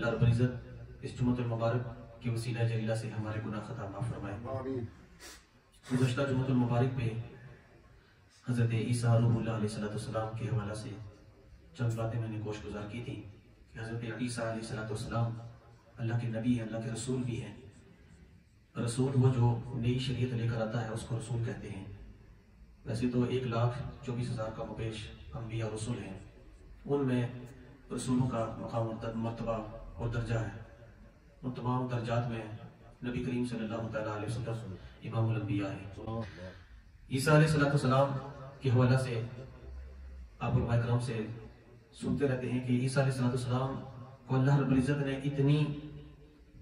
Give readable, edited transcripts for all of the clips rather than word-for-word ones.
अल्लाह रब्बुल इज्जत इस जुम्मतुल मुबारक की वसीला जलीला से हमारे गुनाह खता माफ फरमाए। गुज़श्ता जुम्मतुल मुबारक पे हज़रत ईसा रूहुल्लाह अलैहिस्सलाम के हवाला से चंद बातें मैंने गोशगुजार की थी कि हज़रत ईसा अलैहिस्सलाम अल्लाह के नबी हैं, अल्लाह के रसूल भी हैं। रसूल वो जो नई शरीयत लेकर आता है उसको रसूल कहते हैं। वैसे तो 1,24,000 का मुपेश अंबिया रसूल हैं, उनमें रसूलों का मकाम मर्तबा और दर्जा है। उन तमाम दर्जात में नबी करीम सल्लल्लाहु अलैहि वसल्लम इमामुल अंबिया है। ईसा अलैहिस्सलाम के हवाला से आप उलमा किराम से सुनते रहते हैं कि ईसा अलैहिस्सलाम को अल्लाह रब्बुल इज्जत ने इतनी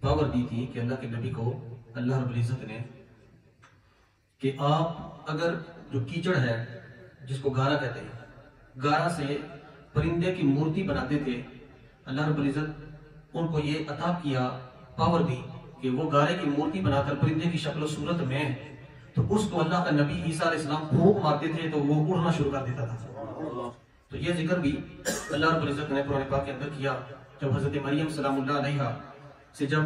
पावर दी थी कि अल्लाह के नबी को अल्लाह रब्बुल इज्जत ने कि आप अगर जो कीचड़ है जिसको गारा कहते हैं, गारा से परिंदे की मूर्ति बनाते थे, अल्लाह रब्बुल इज्जत उनको ये अता किया, पावर दी कि वो गारे की मूर्ति बनाकर परिंदे की शक्ल सूरत में, तो उसको अल्लाह का नबी ईसा अलैहिस्सलाम फूंक मारते थे तो वो उड़ना शुरू कर देता था। तो ये जिक्र भी अल्लाह रब्बुल इज्जत ने कुरान पाक के अंदर किया। जब हजरत मरियम सलामुल्लाह अलैहा से जब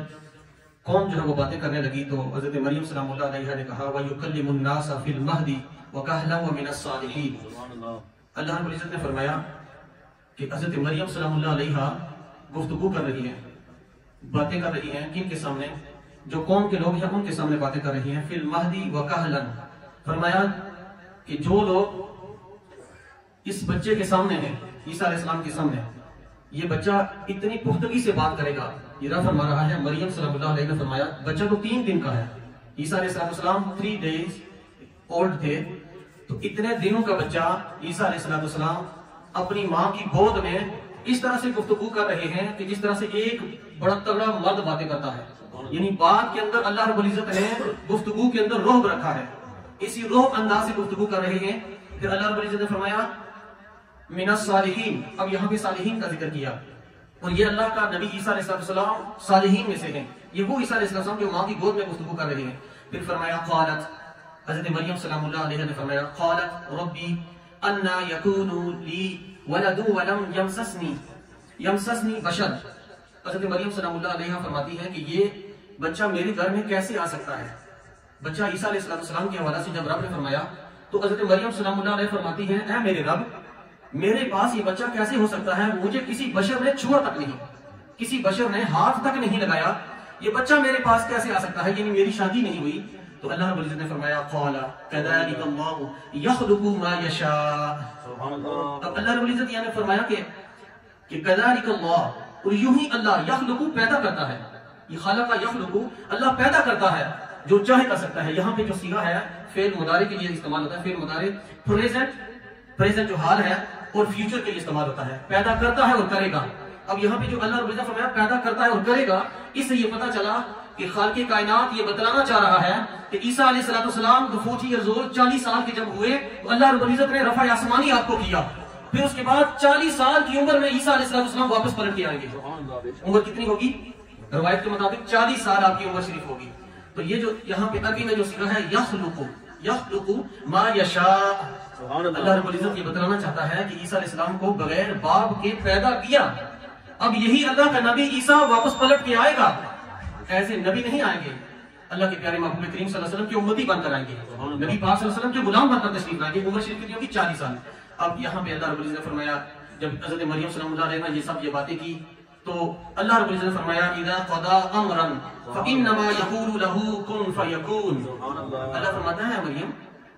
कौम जो है वो बातें करने लगी तो हजरत मरियम सलामुल्लाह अलैहा ने कहा व युकल्लिमुन नास फिल महदी व कहला व मिनस सालिहीन। अल्लाह रब्बुल इज्जत ने फरमाया कि हजरत मरियम सलामुल्लाह अलैहा गुफ्तगू कर रही हैं, बातें कर रही हैं, किन के सामने? जो कौम के लोग हैं उनके सामने बातें कर रही हैं। फिल महदी व कहलन, फरमाया कि जो लोग इस बच्चे के सामने हैं, ईसा अलैहिस्सलाम के सामने, ये बच्चा इतनी पुख्तगी से बात करेगा। ये रब फरमा रहा है, मरियम सल्लल्लाहु अलैहि ने फरमाया बच्चा तो 3 दिन का है। ईसा अलैहिस्सलाम 3 डेज ओल्ड थे, तो इतने दिनों का बच्चा ईसा अलैहिस्सलाम अपनी माँ की गोद में इस तरह से गुफ्तगू कर रहे हैं कि जिस तरह से एक बड़ा तगड़ा मर्द बातें करता है। यानी बात के अंदर अल्लाह रब्बुल इज्जत ने गुफ्तगू के अंदर रोह रखा है, इसी रोह अंदाज से गुफ्तगू कर रहे हैं। फिर अल्लाह रब्बुल इज्जत ने फरमाया मिनस सालिहीन, अब यहाँ पे सालिहीन का जिक्र किया, और ये अल्लाह का नबी ईसा अलैहिस्सलाम सालिहीन में से हैं। ये वो ईसा अलैहिस्सलाम जो माँ की गोद में गुफ्तगू कर रहे हैं। फिर फरमाया क़ालत, हज़रत मरियम सलामुल्लाह अलैहा ने फरमाया क़ालत रब्बी अन्ना यकूनु ली वलदु वलम यमससनी बशर। हज़रत मरियम सलामुल्लाह अलैहा फरमाती है कि ये बच्चा मेरे घर में कैसे आ सकता है। बच्चा ईसा अलैहिस्सलाम के हवाले से जब रब ने फरमाया तो हज़रत मरियम सलामुल्लाह अलैहा फरमाती है, ऐ मेरे रब, मेरे पास ये बच्चा कैसे हो सकता है? मुझे किसी बशर ने छुआ तक नहीं, किसी बशर ने हाथ तक नहीं लगाया, ये बच्चा मेरे पास कैसे आ सकता है? यानी मेरी शादी नहीं हुई। तो अल्लाह रब्बुल इज्जत ने फरमाया क़ाला कज़ालिका अल्लाहु यख़्लुक़ु मा यशा। अब अल्लाह रब्बुल इज्जत यानी फरमाया कि कज़ालिका अल्लाह, और यूं ही अल्लाह यख़्लुक़ु पैदा करता है। ये खालका यख़्लुक़ु, अल्लाह पैदा करता है, जो चाहे कर सकता है। यहाँ पे जो सीगा है फेल मुदारे के लिए इस्तेमाल होता है। फेल मुदारे प्रेजेंट जो हाल है और फ्यूचर के लिए इस्तेमाल होता है। पैदा करता है और करेगा। अब यहाँ पे जो अल्लाह रब्बुल इज्जत फरमाया पैदा करता है और करेगा, इससे ये पता चला कि खालिक़े कायनात ये बतलाना चाह रहा है कि ईसा अलैहिस्सलाम 40 ईयर्स ओल्ड, 40 साल के जब हुए तो अल्लाह रब्बुल इज्जत ने रफ़ा आसमानी आपको किया। फिर उसके बाद 40 साल की उम्र में ईसा अलैहिस्सलाम वापस पलट के आएंगे। उम्र कितनी होगी? रवायत के मुताबिक 40 साल आपकी उम्र शरीफ होगी। तो ये जो यहाँ पे अरबी में जो सीगा है यख़्लुक़ु मा यशा, अल्लाह रब्बुल इज्जत ये बतलाना चाहता है कि ईसा अलैहिस्सलाम को बगैर बाप के पैदा किया। अब यही अल्लाह का नबी ईसा वापस पलट के आएगा। ऐसे नबी नहीं आएंगे, अल्लाह के प्यारे महबूब करीम सल्लल्लाहु अलैहि वसल्लम की उम्मती बनकर आएंगे। नबी पाक सल्लल्लाहु अलैहि वसल्लम के गुलाम बनकर तशरीफ लाएंगे। उम्र शरीफ कितनी होगी? 40 साल। अब यहाँ पे अल्लाह रब्बुल इज्जत ने फरमाया, जब हज़रत मरियम सलामुल्लाह अलैहा ये सब ये बातें की तो अल्लाह रब्बुल इज्जत ने फरमाया इज़ा क़दा अमरन फ़इन्नमा यक़ूलु लहू कुन फ़यकून। अल्लाह फरमाता है मरियम,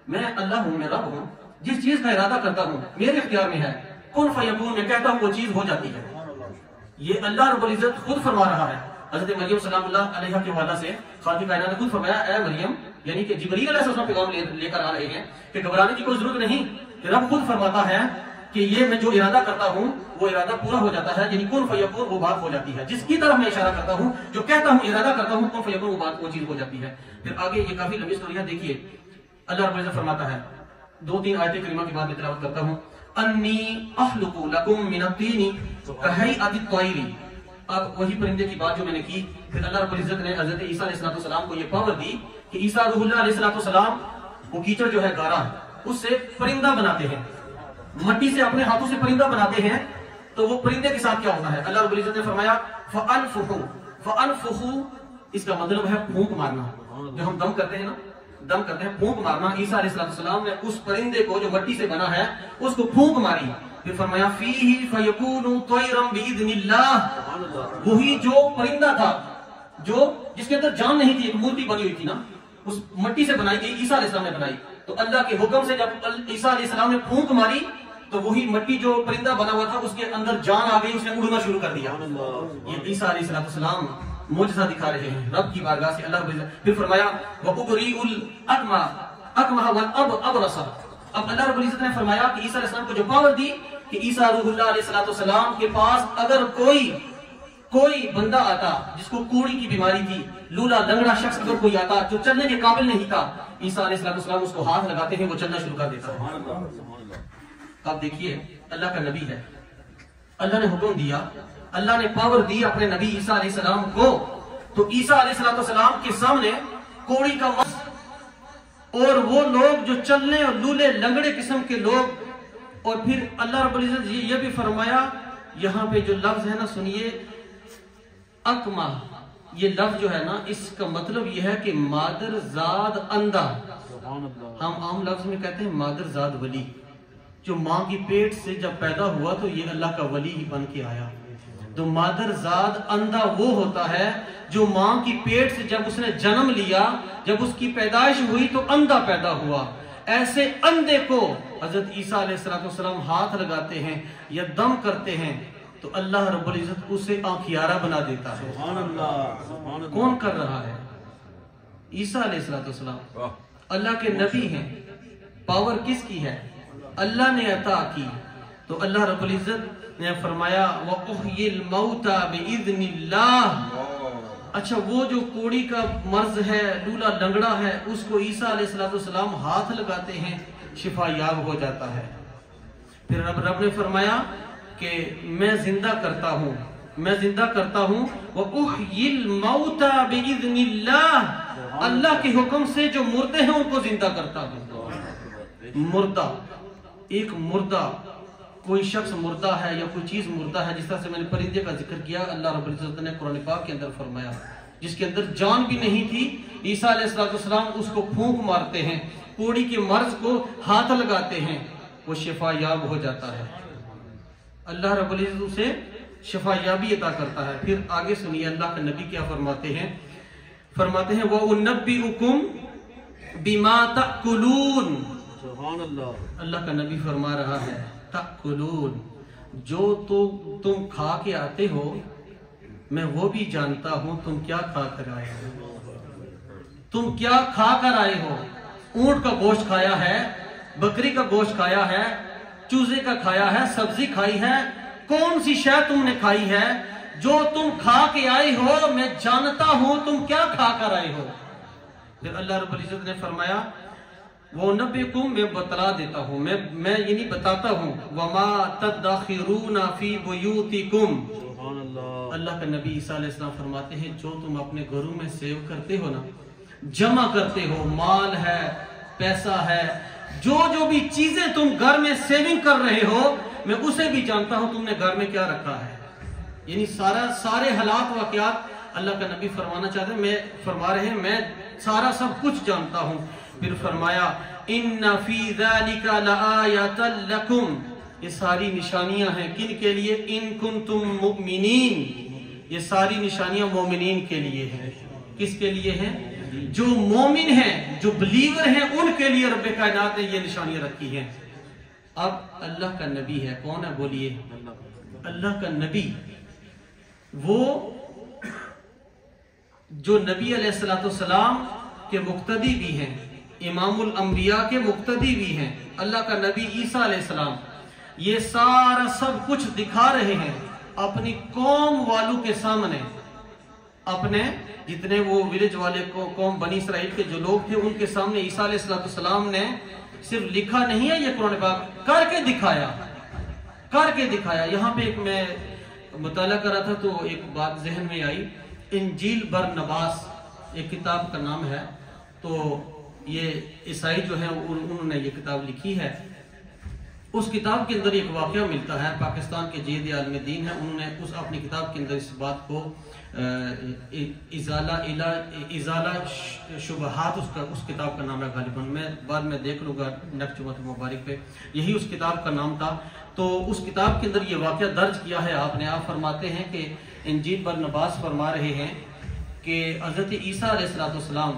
मैं अल्लाह हूँ, मैं रब हूँ, जिस चीज का इरादा करता हूँ मेरे इख्तियार में है, कुन फ़यकून, मैं कहता हूँ वो चीज हो जाती है। ये अल्लाह रब्बुल इज्जत खुद फरमा रहा है। हज़रत मरियम सलामुल्लाह अलैहा के हवाले से खालिक़े कायनात ने खुद फरमाया, ऐ मरियम, यानी कि जिब्रील अलैहिस्सलाम पैगाम लेकर आ रहे हैं कि घबराने की कोई जरूरत नहीं। रब खुद फरमाता है कि ये मैं जो इरादा करता हूँ वो इरादा पूरा हो जाता है। यानी कुन फ़यकून, वो बात हो जाती है। जिसकी तरफ मैं इशारा करता हूँ, जो कहता हूँ, इरादा करता हूँ, कुन फ़यकून, वो बात, वो चीज हो जाती है। फिर आगे ये काफी लंबी स्टोरी है। देखिए अल्लाह रब्बुल इज्जत फरमाता है, 2-3 आयतें करीमा के बाद मैं तिलावत करता हूँ। अन्नी अख़्लुक़ु लकुम मिनत-तीनी कहैअति त्वैरी। अब वही परिंदे की बात जो मैंने की, फिर अल्लाह रब्बुल इज्जत ने हज़रत ईसा अलैहिस्सलाम को ये पावर दी कि ईसा रूहुल्लाह अलैहिस्सलाम वो कीचड़ जो है गारा, उससे परिंदा बनाते हैं, मट्टी से अपने हाथों से परिंदा बनाते हैं। तो वो परिंदे के साथ क्या होता है? अल्लाह रब्बुल इज्जत ने फरमाया फ़अनफ़ुहू इसका मतलब है फूंक मारना। जो हम दम करते हैं ना, दम करते हैं, फूंक मारना। ईसा अलैहिस्सलाम ने उस परिंदे को जो मिट्टी से बना है उसको फूंक मारी। फिर फरमाया फीही फयकूनु तयरम बिइज़्निल्लाह, वही जो परिंदा था जो जिसके अंदर जान नहीं थी, एक मूर्ति बनी हुई थी ना, उस मिट्टी से बनाई गई, ईसा अलैहिस्सलाम ने बनाई। तो अल्लाह के हुक्म से जब ईसा अलैहिस्सलाम ने फूंक मारी तो वही मिट्टी जो परिंदा बना हुआ था उसके अंदर जान आ गई, उसने उड़ना शुरू कर दिया। ये ईसा अलैहिस्सलाम मुजज़ा दिखा रहे हैं रब की बारगाह से अल्लाह। फिर फरमाया वउबरीउल अकमह वल अबरस। अब अल्लाह रब्बुल इज्जत ने फरमाया कि ईसा अलैहिस्सलाम को जो पावर दी कि ईसा रूहुल्लाह अलैहिस्सलाम के पास अगर कोई बंदा आता जिसको कोड़ी की बीमारी थी, लूला लंगड़ा शख्स अगर कोई आता जो चलने के काबिल नहीं था, ईसा अलैहिस्सलाम उसको हाथ लगाते हैं, वो चलना शुरू कर देता है। अब देखिए अल्लाह का नबी है, अल्लाह ने हुक्म दिया, अल्लाह ने पावर दी अपने नबी ईसा अलैहिस्सलाम को। तो ईसा अलैहिस्सलाम के सामने कोड़ी का मस और वो लोग जो चलने और लूले लंगड़े किस्म के लोग, और फिर अल्लाह रब्बुल इज्जत ये भी फरमाया, यहाँ पे जो लफ्ज है ना सुनिए, अकमा, ये लफ्ज जो है ना इसका मतलब ये है कि मादर जाद अंधा। हम आम लफ्ज में कहते हैं मादर जाद वली, जो माँ की पेट से जब पैदा हुआ तो ये अल्लाह का वली ही बन के आया। तो मादर जाद अंधा वो होता है जो माँ की पेट से जब उसने जन्म लिया, जब उसकी पैदाइश हुई तो अंधा पैदा हुआ। ऐसे अंधे को हजरत ईसा अलैहिस्सलाम हाथ लगाते हैं या दम करते हैं तो अल्लाह रब्बुल इज्जत उसे आँखियारा बना देता है। कौन कर रहा है? ईसा अलैहिस्सलाम अल्लाह के नबी हैं। पावर किसकी है? अल्लाह ने अता की। तो अल्लाह रब्बुल इज्जत ने फरमाया वउहयिल मौता बिइज़्निल्लाह। अच्छा, वो जो कोड़ी का मर्ज है, लूला लंगड़ा है, उसको ईसा अलैहिस्सलाम हाथ लगाते हैं, शिफा याब हो जाता है। फिर रब ने फरमाया कि मैं जिंदा करता हूँ, मैं जिंदा करता हूँ। वउहयिल मौता बिइज़्निल्लाह, अल्लाह के हुक्म से जो मुर्दे हैं उनको जिंदा करता हूँ। मुर्दा, एक मुर्दा, कोई शख्स मुर्दा है या कोई चीज मुर्दा है, जिस तरह से मैंने परिंदे का जिक्र किया, अल्लाह रब्बुल इज्जत ने कुरान पाक के अंदर फरमाया, जिसके अंदर जान भी नहीं थी, ईसा अलैहिस्सलाम उसको फूंक मारते हैं, कोड़ी के मर्ज को हाथ लगाते हैं, वो शिफा याब हो जाता है। अल्लाह रब्बुल इज्जत उसे शिफा याबी अता करता है। फिर आगे सुनिए अल्लाह के नबी क्या फरमाते हैं, फरमाते हैं वो उन्नब्बिउकुम बिमा ताकुलून। अल्लाह का नबी फरमा रहा है ताकुलून, जो तो तुम खा के आते हो मैं वो भी जानता हूं तुम क्या खा कर आए हो। तुम क्या खा कर आए हो? ऊंट का गोश्त खाया है, बकरी का गोश्त खाया है, चूजे का खाया है, सब्जी खाई है, कौन सी शय तुमने खाई है? जो तुम खा के आए हो मैं जानता हूं तुम क्या खा कर आए हो। फिर अल्लाह रब्बुल इज्जत ने फरमाया वो नब्बिकुम, मैं बतला देता हूँ, मैं ये नहीं बताता हूँ, वमा तदखिरूना फी बुयूतिकुम। अल्लाह का नबी ईसा अलैहिस्सलाम फरमाते हैं जो तुम अपने घरों में सेव करते हो ना, जमा करते हो, माल है, पैसा है, जो भी चीजें तुम घर में सेविंग कर रहे हो मैं उसे भी जानता हूं तुमने घर में क्या रखा है। यानी सारे हालात वाकयात अल्लाह का नबी फरमाना चाहते हैं, मैं फरमा रहे हैं मैं सारा सब कुछ जानता हूं। फिर फरमाया इन्ना फी ज़ालिका लआयतन लकुम, ये सारी निशानियां हैं किन के लिए? इन कुंतुम मुमिनीन, ये सारी निशानियां मोमिनीन के लिए हैं। किसके लिए हैं? जो मोमिन हैं, जो बिलीवर हैं, उनके लिए रब्बे कायनात ने ये निशानियां रखी हैं। अब अल्लाह का नबी है, कौन है बोलिए? अल्लाह का नबी, वो जो नबी अलैहिस्सलाम के मुक्तदी भी हैं, इमामुल अंबिया के मुक्तदी भी हैं, अल्लाह का नबी ईसा अलैहिस्सलाम, ये सारा सब कुछ दिखा रहे हैं अपनी कौम वालों के सामने। अपने जितने वो विलेज वाले को कौम बनी इसराइल के जो लोग थे उनके सामने ईसा अलैहिस्सलाम ने सिर्फ लिखा नहीं है, ये कुरान पाक करके दिखाया। यहाँ पे एक मैं मुताला कर रहा था तो एक बात जहन में आई, इंजील बरनबास एक किताब का नाम है, तो ये ईसाई जो है उन्होंने ये किताब लिखी है। उस किताब के अंदर एक वाक़या मिलता है, पाकिस्तान के जैद आलम दीन है, उन्होंने उस अपनी किताब के अंदर इस बात को इज़ाला शुबहात उस किताब का नाम है गालिबन, मैं बाद में देख लूँगा नेक्स्ट जुम्मत मुबारक पे, यही उस किताब का नाम था। तो उस किताब के अंदर ये वाक़या दर्ज किया है आपने। आप फरमाते हैं कि इंजील बरनबास फरमा रहे हैं कि हज़रत ईसा अलैहिस्सलाम,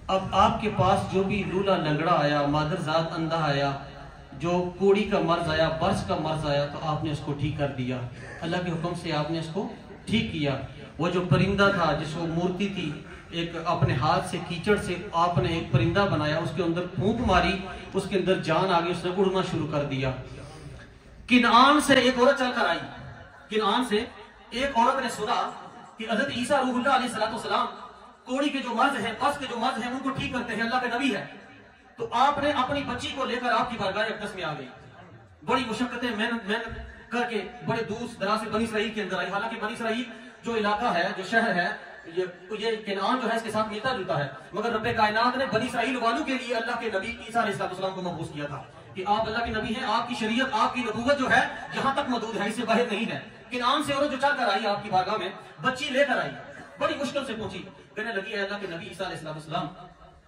अब आपके पास जो भी लूला लंगड़ा आया, मादरजात अंधा आया, जो कोड़ी का मर्ज आया, बर्स का मर्ज आया, तो आपने उसको ठीक कर दिया। अल्लाह के हुक्म से आपने उसको ठीक किया। वो जो परिंदा था, जिसको मूर्ति थी, एक अपने हाथ से कीचड़ से आपने एक परिंदा बनाया, उसके अंदर फूंक मारी, उसके अंदर जान आ गई, उसने उड़ना शुरू कर दिया। किनान से एक औरत चलकर आई, किनान से एक औरत ने सुना कि हज़रत ईसा रूहुल्लाह अलैहिस्सलाम कोड़ी के जो मर्ज हैं, बस के जो मर्ज हैं, उनको ठीक करते हैं, अल्लाह के नबी है। तो आपने अपनी बच्ची को लेकर आपकी बारगाह अक़दस में आ गई, बड़ी मुशक्कतें मेहनत करके बड़े दूर दराज से बनी इसराइल के अंदर आई। हालांकि बनी इसराइल जो इलाका है, जो शहर है, ये किनान जो है इसके साथ मिलता जुलता है, मगर रब्बे कायनात ने बनी इसराइल वालों के लिए अल्लाह के नबी ईसा अलैहिस्सलाम को मबूस किया था कि आप अल्लाह के नबी हैं, आपकी शरीयत, आपकी नबूवत जो है यहाँ तक मौजूद है, इससे बाहर नहीं है। किनान से औरत जो चलकर आई आपकी बारगाह में, बच्ची लेकर आई, बड़ी मुश्किल से पहुंची, कहने लगी है अल्लाह के नबी ईसा अलैहिस्सलाम,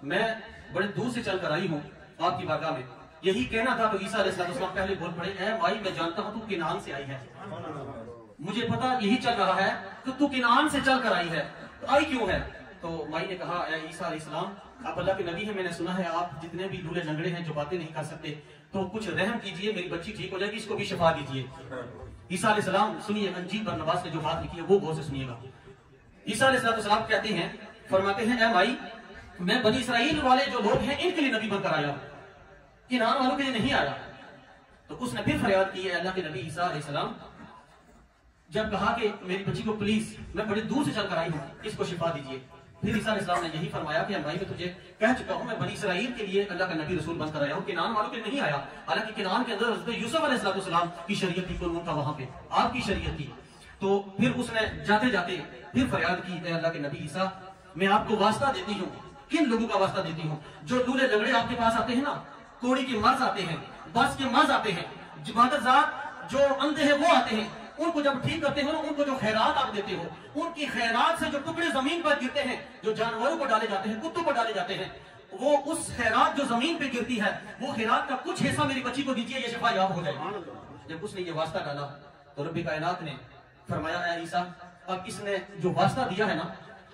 मैं बड़े दूर से चलकर आई हूँ आपकी बारगाह में, यही कहना था। तो ईसा अलैहिस्सलाम पहले बोल पड़े, ऐ माई, मैं जानता हूँ तू किनान से आई है, मुझे पता यही चल रहा है कि तू किनान से चल कर आई है, तो आई क्यों है? तो माई ने कहा, ऐ ईसा अलैहिस्सलाम, आप अल्लाह के नबी हैं, मैंने सुना है आप जितने भी लूले लंगड़े हैं जो बातें नहीं कर सकते, तो कुछ रहम कीजिए, मेरी बच्ची ठीक हो जाएगी, इसको भी शिफा दीजिए। ईसा अलैहिस्सलाम सुनिए, इंजील बरनबास ने जो बात लिखी है वो गौर से सुनिएगा। ईसा अलैहिस्सलाम कहते हैं, फरमाते हैं, ऐ माई, मैं बनी इसराइल वाले जो लोग हैं इनके लिए नबी बनकर आया, किनान वालों के लिए नहीं आया। तो उसने फिर फरियाद की है अल्लाह के नबी ईसा अलैहिस्सलाम, जब कहा कि मेरी बच्ची को प्लीज, मैं बड़ी दूर से चलकर आई हूँ, इसको शिफा दीजिए। फिर ईसा अलैहिस्सलाम ने यही फरमाया कि भाई मैं तुझे कह चुका हूँ, मैं बनी इसराइल के लिए अल्लाह का नबी रसूल बनकर आया हूँ, किनान वालों के लिए नहीं आया। हालांकि किनान के अंदर हज़रत यूसुफ अलैहिस्सलाम की शरीयत थी, कुरान था, वहां पे आपकी शरीयत थी। तो फिर उसने जाते जाते फिर फरियाद की, अल्लाह के नबी ईसा, मैं आपको वास्ता देती हूँ, किन लोगों का वास्ता देती हूँ? जो लूले लंगड़े आपके पास आते हैं ना, कोड़ी के मर्ज आते हैं, बस के मर्ज आते हैं, मादरजात जो अंधे हैं वो आते हैं, उनको जब ठीक करते हो ना, उनको जो खैरात आप देते हो, उनकी खैरात से जो टुकड़े जमीन पर गिरते हैं, जो जानवरों को डाले जाते हैं, कुत्तों को डाले जाते हैं, वो उस खैरात जो जमीन पे गिरती है, वो खैरात का कुछ हिस्सा मेरी बच्ची को दीजिए, ये शिफा याब हो जाए। जब उसने ये वास्ता डाला तो रब्बे कायनात ने फरमाया, ऐ ईसा, अब इसने जो वास्ता दिया है ना,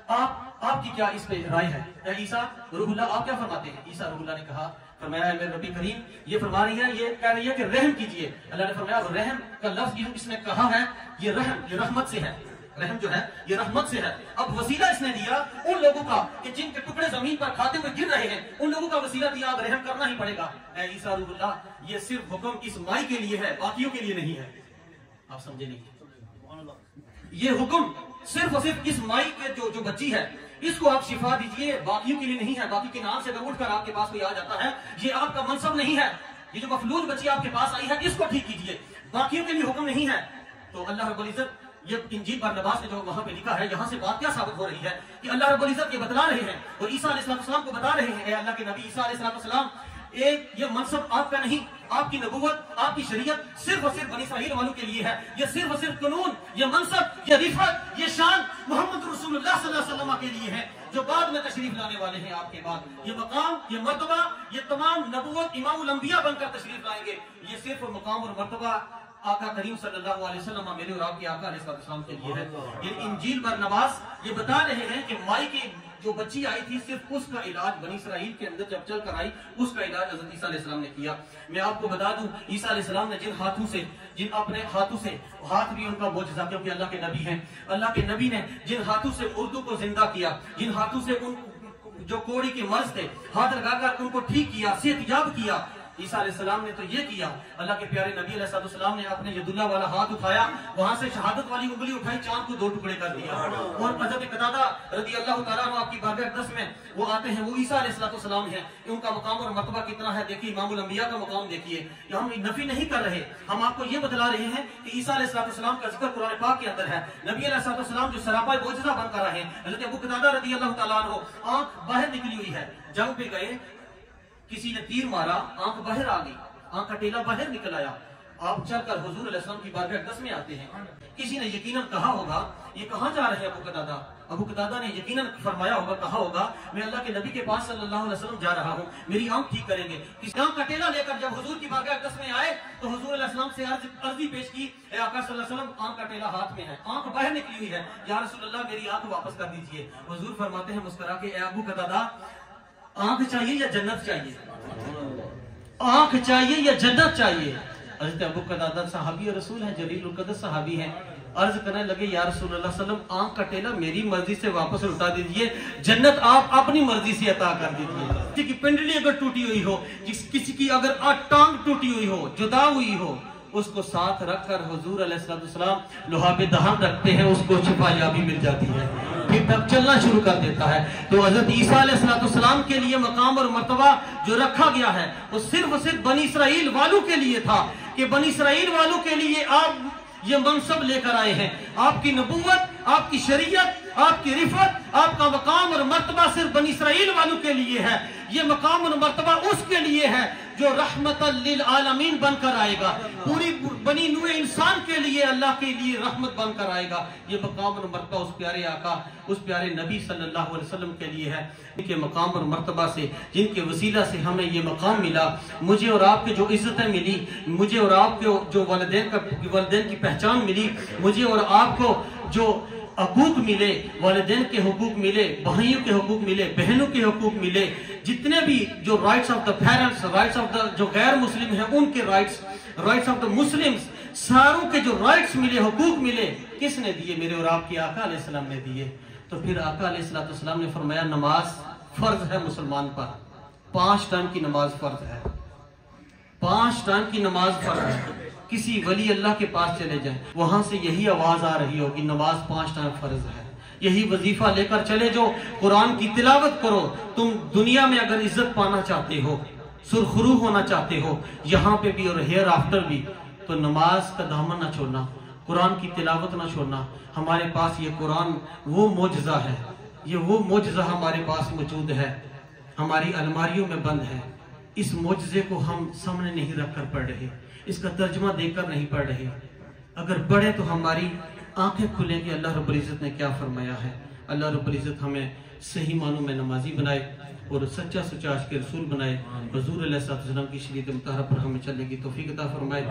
आपकी क्या इस पे राय है? ऐ ईसा रूहुल्लाह, आप क्या फरमाते हैं? ईसा रूहुल्लाह ने कहा, फरमाया, मेरे रब्बी करीम ये फरमा रही है, ये कह रही है कि रहम कीजिए। अल्लाह ने फरमाया, रहम का लफ्ज इसने कहा है, ये रहम, ये रहमत से है, रहम जो है ये रहमत से है। अब वसीला इसने दिया उन लोगों का कि जिनके टुकड़े जमीन पर खाते हुए गिर रहे हैं, उन लोगों का वसीला दिया, अब रहम करना ही पड़ेगा। ऐ ईसा रूहुल्लाह, ये सिर्फ हुक्म इस माई के लिए है, बाकियों के लिए नहीं है। आप समझे नहीं? ये हुक्म सिर्फ और सिर्फ इस माई के जो बच्ची है, इसको आप शिफा दीजिए, बाकियों के लिए नहीं है। बाकी के नाम से अगर उठकर आपके पास कोई आ जाता है, ये आपका मनसब नहीं है। ये जो मफलूज बच्ची आपके पास आई है, इसको ठीक कीजिए, बाकियों के लिए हुक्म नहीं है। तो अल्लाह रब्बुल इज्जत, ये इंजील बरनबास ने जो वहां पे लिखा है, यहाँ से बात क्या साबित हो रही है कि अल्लाह रब्बुल इज्जत ये बतला रहे हैं और ईसा अलैहिस्सलाम को बता रहे हैं, अल्लाह के नबी ईसा अलैहिस्सलाम, एक ये मनसब आपका नहीं, आपकी नबूवत, आपकी शरीयत सिर्फ और सिर्फ बनी इसराइल वालों के लिए है। ये सिर्फ और सिर्फ कानून, ये मनसब, ये रिफत, ये शान मोहम्मद रसूलुल्लाह सल्लल्लाहु अलैहि वसल्लम के लिए है, जो बाद में तशरीफ लाने वाले हैं आपके बाद। ये मकाम, ये मर्तबा, ये तमाम नबूवत इमामुल अंबिया बनकर तशरीफ लाएंगे। ये सिर्फ मकाम और मर्तबा आका करीम सल्लल्लाहु अलैहि वसल्लम, मेरे और आपके आका अलैहिस्सलाम के लिए है। ये इंजील बरनबास ये बता रहे हैं कि माई की जो बच्ची आई थी, सिर्फ उसका इलाज बनी इसराइल के अंदर जब चल कर आई, उसका इलाज हज़रत ईसा अलैहिस्सलाम ने किया। मैं आपको बता दूं, ईसा अलैहिस्सलाम ने जिन अपने हाथों से, हाथ भी उनका मोजज़ा, क्योंकि अल्लाह के नबी हैं, अल्लाह के नबी ने जिन हाथों से उर्दू को जिंदा किया, जिन हाथों से उन जो कोड़ी के मर्ज थे, हाथ लगाकर उनको ठीक किया, सेहतयाब किया, ईसा अलैहिस्सलाम ने तो ये किया। अल्लाह के प्यारे नबी अलैहिस्सलाम ने अपने यदुल्लाह वाला हाथ उठाया, वहां से शहादत वाली उंगली उठाई, चांद को दो टुकड़े कर दिया। और हज़रत कतादा रज़ी अल्लाह तआला अन्हु आपकी बारगाह अक़दस में वो आते हैं, वो ईसा अलैहिस्सलाम हैं। उनका मकाम और मर्तबा कितना है देखिए, इमामुल अंबिया का मकाम देखिए। हम नफी नहीं कर रहे, हम आपको ये बतला रहे हैं कि ईसा अलैहिस्सलाम का जिक्र कुरान पाक के अंदर है। नबी अलैहिस्सलाम जो सरापा मोजज़ा बनकर आए हैं। हज़रत अबू कतादा रज़ी अल्लाह तआला अन्हु, आंख बाहर निकली हुई है, जंग पे गए, किसी ने तीर मारा, आंख बाहर आ गई, आंख का टेला बाहर निकल आया। आप चलकर हुजूर अलैहिस्सलाम की बारगाह अक़दस में आते हैं। किसी ने यकीनन कहा होगा ये कहाँ जा रहे हैं अबू कतादा। अबू कतादा ने यकीनन फरमाया होगा, कहा होगा मैं अल्लाह के नबी के पास सल्लल्लाहु अलैहि वसल्लम जा रहा हूँ, मेरी आंख ठीक करेंगे। किसी आंख का टेला लेकर जब हुजूर की बारगाह अक़दस में आए तो हुजूर अलैहिस्सलाम से अर्जी पेश की, ए आका सल्लल्लाहु अलैहि वसल्लम आंख का टेला हाथ में है, आंख बाहर निकली हुई है, या रसूलल्लाह मेरी आंख वापस कर दीजिए। हुजूर फरमाते हैं मुस्कुरा के, ए अबू कतादा आंख चाहिए या जन्नत चाहिए? आंख चाहिए या जन्नत चाहिए? हज़रत अबू कतादा सहाबी और रसूल है, जलीलुल क़द्र सहाबी है। अर्ज करने लगे, या रसूलल्लाह सल्लल्लाहु आंख का टेला मेरी मर्जी से वापस लौटा दीजिए, जन्नत आप अपनी मर्जी से अता कर दीजिए। किसी की पिंडली अगर टूटी हुई हो, किसी की अगर टांग टूटी हुई हो, जुदा हुई हो, उसको साथ रखकर हुजूर अलैहिस्सलाम लुहाबे दहन रखते हैं, उसको शिफायाबी मिल जाती है, फिर तब चलना शुरू कर देता है। तो हजरत ईसा अलैहिस्सलाम के लिए मकाम और मर्तबा जो रखा गया है वो सिर्फ और सिर्फ बनी इसराइल वालों के लिए था, कि बनी इसराइल वालों के लिए आप ये मनसब लेकर आए हैं। आपकी नबूवत, आपकी शरीयत, आपकी रिफत, आपका मकाम और मर्तबा सिर्फ बनी इसराइल वालों के लिए है। ये मकाम और मर्तबा उसके लिए है जो रहमतल लिल आलमीन बनकर आएगा, पूरी बनी नूए इंसान के लिए, अल्लाह के लिए रहमत बनकर आएगा। ये मकाम और मर्तबा उस प्यारे आका, उस प्यारे नबी सल्लल्लाहु अलैहि वसल्लम के लिए है। इनके मकाम और मर्तबा से, जिनके वसीला से हमें ये मकाम मिला, मुझे और आपके जो इज्जतें मिली, मुझे और आपके जो वालिदैन की पहचान मिली, मुझे और आपको जो हकूक मिले, वालिदैन के हकूक मिले, भाइयों के हकूक मिले, बहनों के हकूक मिले, जितने भी जो rights of the parents, rights of the जो गैर मुस्लिम हैं उनके rights, rights of the Muslims, सारों के जो राइट्स मिले, हकूक मिले, किसने दिए? मेरे और आपके आका अलैहिस्सलाम ने दिए। तो फिर आका अलैहिस्सलाम ने फरमाया नमाज फर्ज है मुसलमान पर, 5 टाइम की नमाज फर्ज है, 5 टाइम की नमाज फर्ज है। किसी वली अल्लाह के पास चले जाएं, वहां से यही आवाज आ रही होगी, नमाज 5 टाइम फर्ज है। यही वजीफा लेकर चले जो, कुरान की तिलावत करो। तुम दुनिया में अगर इज्जत पाना चाहते हो, सुरखरू होना चाहते हो, यहाँ पे भी और हेयर आफ्टर भी, तो नमाज का दामन ना छोड़ना, कुरान की तिलावत ना छोड़ना। हमारे पास ये कुरान वो मोजज़ा है, ये वो मोजज़ा हमारे पास मौजूद है, हमारी अलमारियों में बंद है। इस मोजज़े को हम सामने नहीं रखकर पढ़ रहे, इसका तर्जुमा देकर नहीं पढ़ रहे। अगर पढ़े तो हमारी आंखें खुलें कि अल्लाह रब्बुल इज्जत ने क्या फरमाया है। अल्लाह रब्बुल इज्जत हमें सही मानों में नमाजी बनाए और सच्चा सच्चा आशिक़ रसूल बनाए। हुज़ूर अलैहिस्सलाम की शरीयत मुतहरा पर हमें चलने की तौफीक अता फरमाए।